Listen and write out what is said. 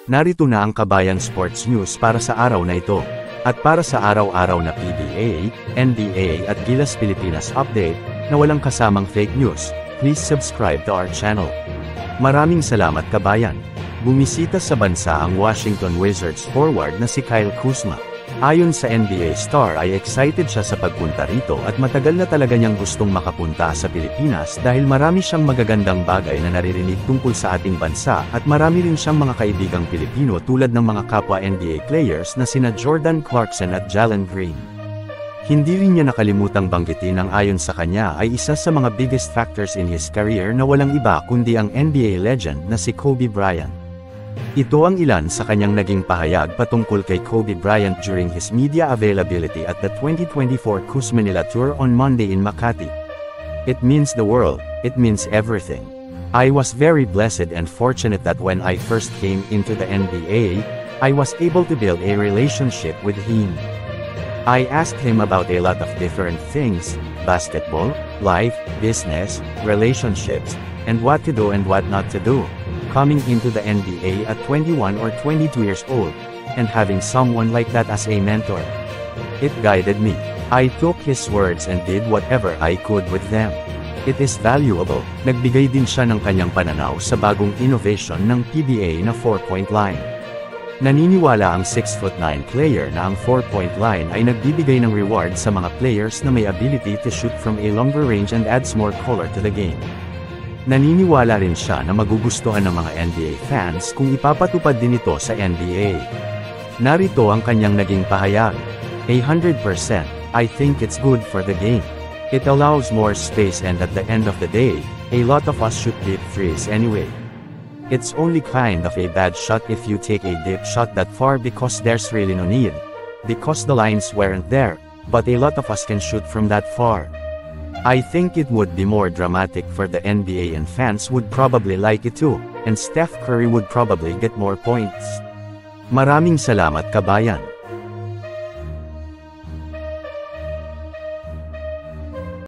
Narito na ang Kabayan Sports News para sa araw na ito. At para sa araw-araw na PBA, NBA at Gilas Pilipinas update, na walang kasamang fake news, please subscribe to our channel. Maraming salamat kabayan. Bumisita sa bansa ang Washington Wizards forward na si Kyle Kuzma. Ayon sa NBA Star ay excited siya sa pagpunta rito at matagal na talaga niyang gustong makapunta sa Pilipinas dahil marami siyang magagandang bagay na naririnig tungkol sa ating bansa at marami rin siyang mga kaibigang Pilipino tulad ng mga kapwa NBA players na sina Jordan Clarkson at Jalen Green. Hindi rin niya nakalimutang banggitin ang ayon sa kanya ay isa sa mga biggest factors in his career na walang iba kundi ang NBA legend na si Kobe Bryant. Ito ang ilan sa kanyang naging pahayag patungkol kay Kobe Bryant during his media availability at the 2024 Kuzmanila Tour on Monday in Makati. It means the world, it means everything. I was very blessed and fortunate that when I first came into the NBA, I was able to build a relationship with him. I asked him about a lot of different things, basketball, life, business, relationships, and what to do and what not to do. Coming into the NBA at 21 or 22 years old, and having someone like that as a mentor. It guided me. I took his words and did whatever I could with them. It is valuable. Nagbigay din siya ng kanyang pananaw sa bagong innovation ng PBA na 4-point line. Naniniwala ang 6'9" player na ang 4-point line ay nagbibigay ng reward sa mga players na may ability to shoot from a longer range and adds more color to the game. Naniniwala rin siya na magugustuhan ng mga NBA fans kung ipapatupad din ito sa NBA. Narito ang kanyang naging pahayag. 100%, I think it's good for the game. It allows more space and at the end of the day, a lot of us shoot deep threes anyway. It's only kind of a bad shot if you take a deep shot that far because there's really no need. Because the lines weren't there, but a lot of us can shoot from that far. I think it would be more dramatic for the NBA and fans would probably like it too, and Steph Curry would probably get more points. Maraming salamat kabayan.